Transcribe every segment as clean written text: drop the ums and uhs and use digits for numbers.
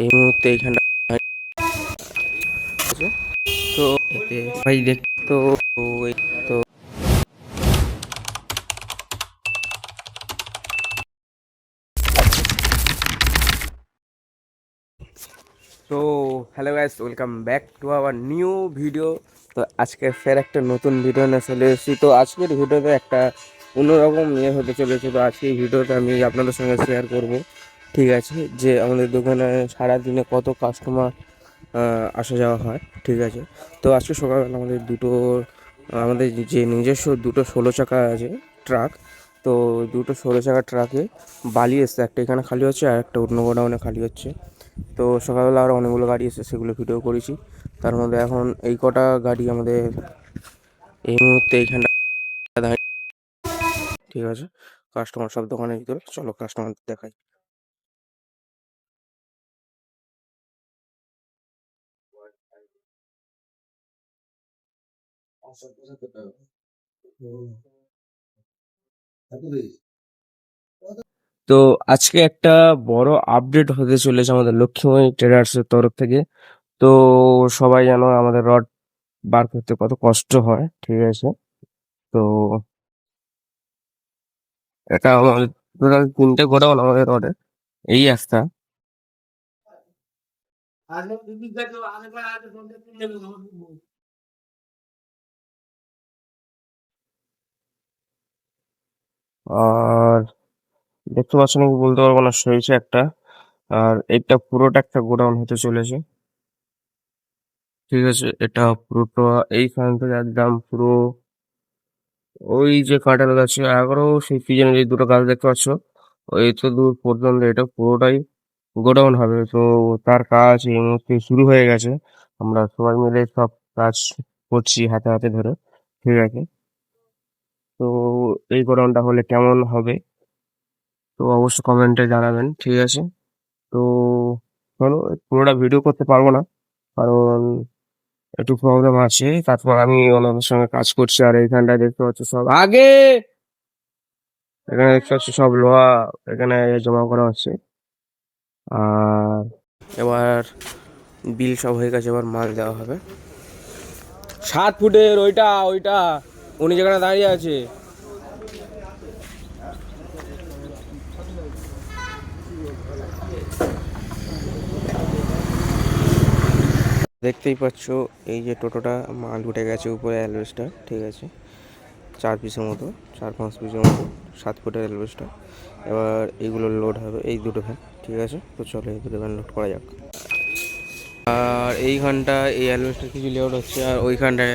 এই মুহূর্তে এইখানটা আছে। তো এতে ভাই দেখতো এই তো তো hello guys, welcome back to our new video. তো আজকে ফের একটা নতুন ভিডিও নিয়ে চলে এসেছি। তো আজকের ভিডিওতে একটা অন্যরকম নিয়ে হতে চলেছে। তো আজকে এই ভিডিওতে আমি আপনাদের সঙ্গে শেয়ার করব, ঠিক আছে, যে আমাদের দোকানে সারাদিনে কত কাস্টমার আসা যাওয়া হয়, ঠিক আছে। তো আজকে সকালবেলা আমাদের যে নিজস্ব দুটো 16 চাকা আছে ট্রাক। তো দুটো 16 চাকা ট্রাকে বালি এসছে, একটা এখানে খালি হচ্ছে আর একটা অন্য গোডাউনে খালি হচ্ছে। তো সকালবেলা আরও অনেকগুলো গাড়ি এসেছে, সেগুলো ভিডিও করেছি। তার মধ্যে এখন এই কটা গাড়ি আমাদের এই মুহূর্তে এইখানটা দাঁড়িয়ে, ঠিক আছে। কাস্টমার সব দোকানের ভিতরে, চলো কাস্টমার দেখাই। তো আজকে একটা বড় আপডেট হতে চলেছে আমাদের লক্ষ্মীময়ী ট্রেডার্সের তরফ থেকে। তো সবাই জানো আমাদের রড বার করতে কত কষ্ট হয়, ঠিক আছে। তো এটা আমাদের টোটাল 3টে গোডাউন আমাদের রডে, এই একটা। আর দেখতে পাচ্ছ নাকি বলতে পারবো না, সইছে একটা। আর এটা পুরোটা একটা গোডাউন হতে চলেছে, ঠিক আছে। এটা পুরোটা এইখান থেকে একদম পুরো ওই যে কাঁঠাল গাছে আরো সেই পিছনে যে দুটো গাছ দেখতে পাচ্ছ, ওই তো দূর পর্যন্ত এটা পুরোটাই গোডাউন হবে। তো তার কাজ এই মুহূর্তে শুরু হয়ে গেছে। আমরা সবাই মিলে সব কাজ করছি হাতে হাতে ধরে, ঠিক আছে। তো এই গোডাউনটা হলে কেমন হবে তো অবশ্যই কমেন্টে জানাবেন, ঠিক আছে। তো চলো, পুরোটা ভিডিও করতে পারবো না, কারণ একটু প্রবলেম আছে। তারপর আমি ওনাদের সঙ্গে কাজ করছি। আর এইখানটায় দেখতে পাচ্ছ সব এখানে দেখতে পাচ্ছ সব লোহা এখানে জমা করা হচ্ছে। আর এবার বিল সব হয়ে গেছে, এবার মাল দেওয়া হবে। 7 ফুটের ওইটা ওইটা উনি যেখানে দাঁড়িয়ে আছে, দেখতেই পাচ্ছ এই যে টোটোটা মাল উঠে গেছে উপরে অ্যালবেস্টার, ঠিক আছে। 4 পিসের মতো, 4-5 পিসের মতো 7 ফুটের অ্যালবেস্টার। এবার এইগুলো লোড হবে, এই দুটো ভ্যান, ঠিক আছে। তো চলো এই দুটো ভ্যান লোড করা যাক। আর এইখানটা এই অ্যালবেস্টার কিছু লোড হচ্ছে, আর ওইখানটায়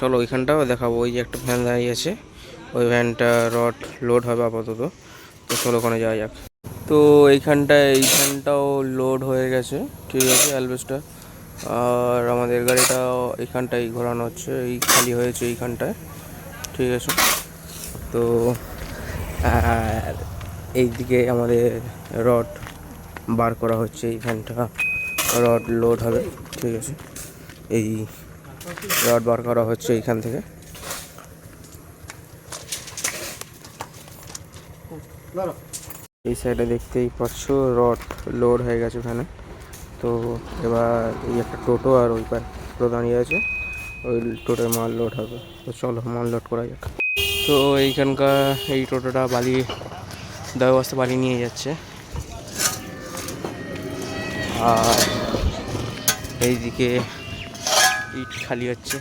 চলো ওইখানটাও দেখাবো। ওই যে একটা ভ্যান দাঁড়িয়ে আছে, ওই ভ্যানটা রড লোড হবে আপাতত। তো চলো ওখানে যাওয়া যাক। তো এইখানটাও লোড হয়ে গেছে, ঠিক আছে, অ্যালবেস্টার। আর আমাদের গাড়িটাও এইখানটাই ঘোরানো হচ্ছে, এই খালি হয়েছে এইখানটায়, ঠিক আছে। তো আর এইদিকে আমাদের রড বার করা হচ্ছে, এইখানটা রড লোড হবে, ঠিক আছে। এই রড বার করা হচ্ছে এইখান থেকে। এই সাইডে দেখতেই পাচ্ছ রড লোড হয়ে গেছে ওখানে। তো এবার এই একটা টোটো আর ওই পার টোটো দাঁড়িয়ে আছে, ওই টোটোয় মাল লোড হবে। তো চলো মাল লোড করা যাক। তো এইখানকার এই টোটোটা বালি দেওয়া বস্তা বালি নিয়ে যাচ্ছে। আর এইদিকে ইট খালি হচ্ছে,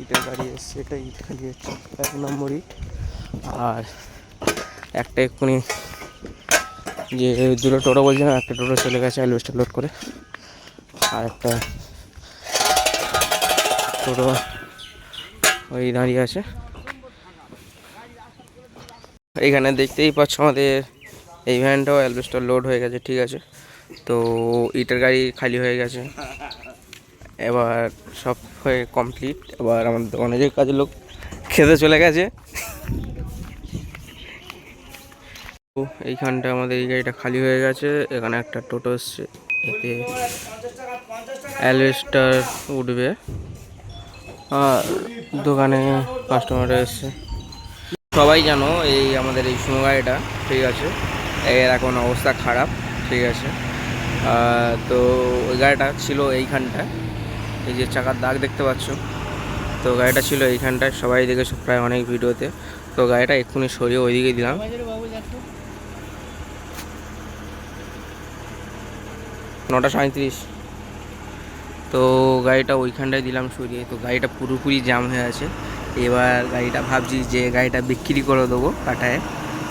ইটের গাড়ি এসছে, এটা ইট খালি হচ্ছে 1 নম্বর ইট। আর একটা এক্ষুনি যে দুটো টোটো বলছে না, একটা টোটো চলে গেছে অ্যালবেস্টার লোড করে। আর একটা টোটো ওই দাঁড়িয়ে আছে। এইখানে দেখতেই পাচ্ছ আমাদের এই ভ্যানটাও অ্যালবেস্টার লোড হয়ে গেছে, ঠিক আছে। তো ইটের গাড়ি খালি হয়ে গেছে, এবার সব হয়ে কমপ্লিট। এবার আমাদের দোকানে যে কাজের লোক খেতে চলে গেছে। তো এইখানটা আমাদের এই গাড়িটা খালি হয়ে গেছে, এখানে একটা টোটো এসছে, এতে অ্যালবেস্টার উঠবে। আর দোকানে কাস্টমার এসছে। সবাই জানো এই আমাদের এই সুমো গাড়িটা, ঠিক আছে, এর এখন অবস্থা খারাপ, ঠিক ঠিক আছে। তো ওই গাড়িটা ছিল এইখানটায়, এই যে চাকার দাগ দেখতে পাচ্ছ, তো গাড়িটা ছিল এইখানটায়, সবাই দেখেছো প্রায় অনেক ভিডিওতে। তো গাড়িটা এক্ষুনি সরিয়ে ওইদিকে দিলাম। 9:37। তো গাড়িটা ওইখানটায় দিলাম সরিয়ে, তো গাড়িটা পুরোপুরি জ্যাম হয়ে আছে। এবার গাড়িটা ভাবছি যে গাড়িটা বিক্রি করে দেবো কাটায়।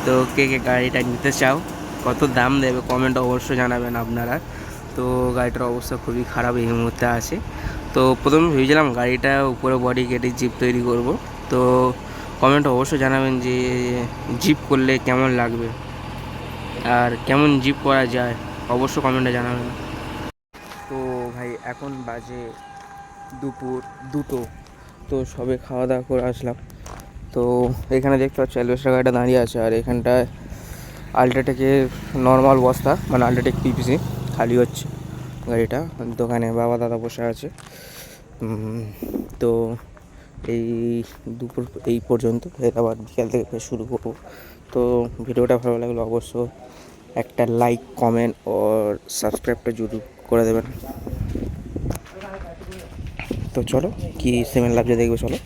তো কে কে গাড়িটা নিতে চাও, কত দাম দেবে কমেন্ট অবশ্যই জানাবেন আপনারা। তো গাড়িটার অবস্থা খুবই খারাপ এই মুহূর্তে আছে। তো প্রথমে ভেবেছিলাম গাড়িটা উপরে বডি কেটে জিপ তৈরি করব। তো কমেন্ট অবশ্যই জানাবেন যে জিপ করলে কেমন লাগবে আর কেমন জিপ করা যায়, অবশ্যই কমেন্টে জানাবেন। তো ভাই এখন বাজে দুপুর 2টো। তো সবে খাওয়া দাওয়া করে আসলাম। তো এখানে দেখতে পাচ্ছি অ্যালবেস্টার গাড়িটা দাঁড়িয়ে আছে, আর এখানটায় আলট্রাটেকের নর্মাল বস্তা, মানে আলট্রাটেক পিপিসি খালি হচ্ছে গাড়িটা। দোকানে বাবা দাদা বসে আছে। তো এই দুপুর এই পর্যন্ত, এর আবার বিকাল থেকে ফের শুরু করবো। তো ভিডিওটা ভালো লাগলো অবশ্য একটা লাইক কমেন্ট আর সাবস্ক্রাইবটা জরুর করে দেবেন। তো চলো কি সিমেন্ট লাগছে দেখবে, চলো।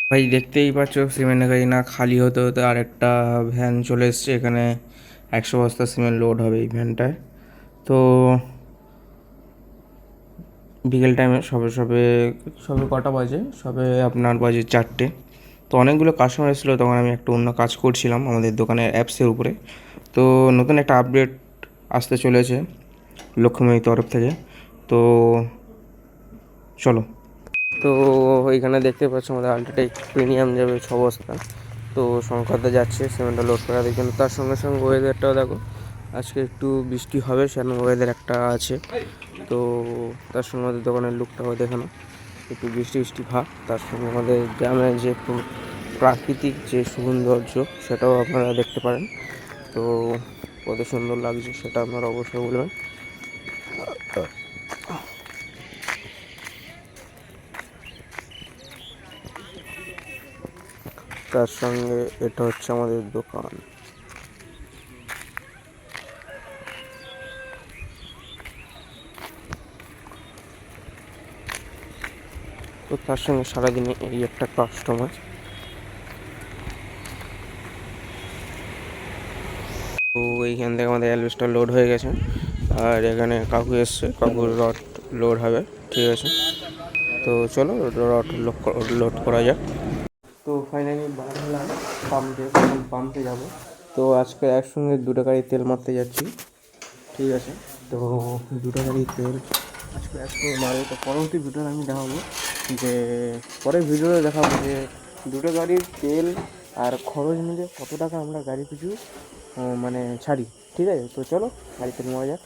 ভাই দেখতেই পাচ্ছ সিমেন্টের গাড়ি না খালি হতে হতে আরেকটা ভ্যান চলে এসছে। এখানে 100 বস্তা সিমেন্ট লোড হবে এই ভ্যানটায়। তো বিকেল টাইমে সবে সবে সবে কটা বাজে, সবে আপনার বাজে 4টে। তো অনেকগুলো কাস্টমার এসেছিলো, তখন আমি একটা অন্য কাজ করছিলাম আমাদের দোকানের অ্যাপসের উপরে। তো নতুন একটা আপডেট আসতে চলেছে লক্ষ্মীময়ীর তরফ থেকে। তো চলো। তো এইখানে দেখতে পাচ্ছ আমাদের আলট্রাটেক প্রিমিয়াম যাবে 6 বস্তা। তো শঙ্করদা যাচ্ছে সিমেন্টটা লোড করার জন্য। তার সঙ্গে সঙ্গে ওয়েদারটাও দেখো, আজকে একটু বৃষ্টি হবে সেরকম ওয়েদার একটা আছে। তো তার সঙ্গে আমাদের দোকানের লুকটাও দেখানো, একটু বৃষ্টি বৃষ্টি ভাব। তার সঙ্গে আমাদের গ্রামের যে প্রাকৃতিক যে সৌন্দর্য সেটাও আপনারা দেখতে পারেন। তো কত সুন্দর লাগছে সেটা আপনারা অবশ্যই বলবেন। তার সঙ্গে এটা হচ্ছে আমাদের দোকান। তো তার সঙ্গে সারাদিনে এই একটা কাস্টমার। তো এইখান থেকে আমাদের অ্যালবেস্টার লোড হয়ে গেছে, আর এখানে কাকু এসছে, কাকুর রড লোড হবে, ঠিক আছে। তো চলো রড লোড করা যাক। তো ফাইনালি বার হলাম পাম্পে যাবো। তো আজকে একসঙ্গে 2টা গাড়ি তেল মারতে যাচ্ছি, ঠিক আছে। তো 2টা গাড়ি তেল আজকে একসঙ্গে মারবো। তো পরবর্তী ভিডিওতে আমি দেখাবো যে, পরের ভিডিওতে দেখাবো যে 2টো গাড়ির তেল আর খরচ মিলে কত টাকা আমরা গাড়ি পিছু মানে ছাড়ি, ঠিক আছে। তো চলো গাড়ি তেল মারা যাক।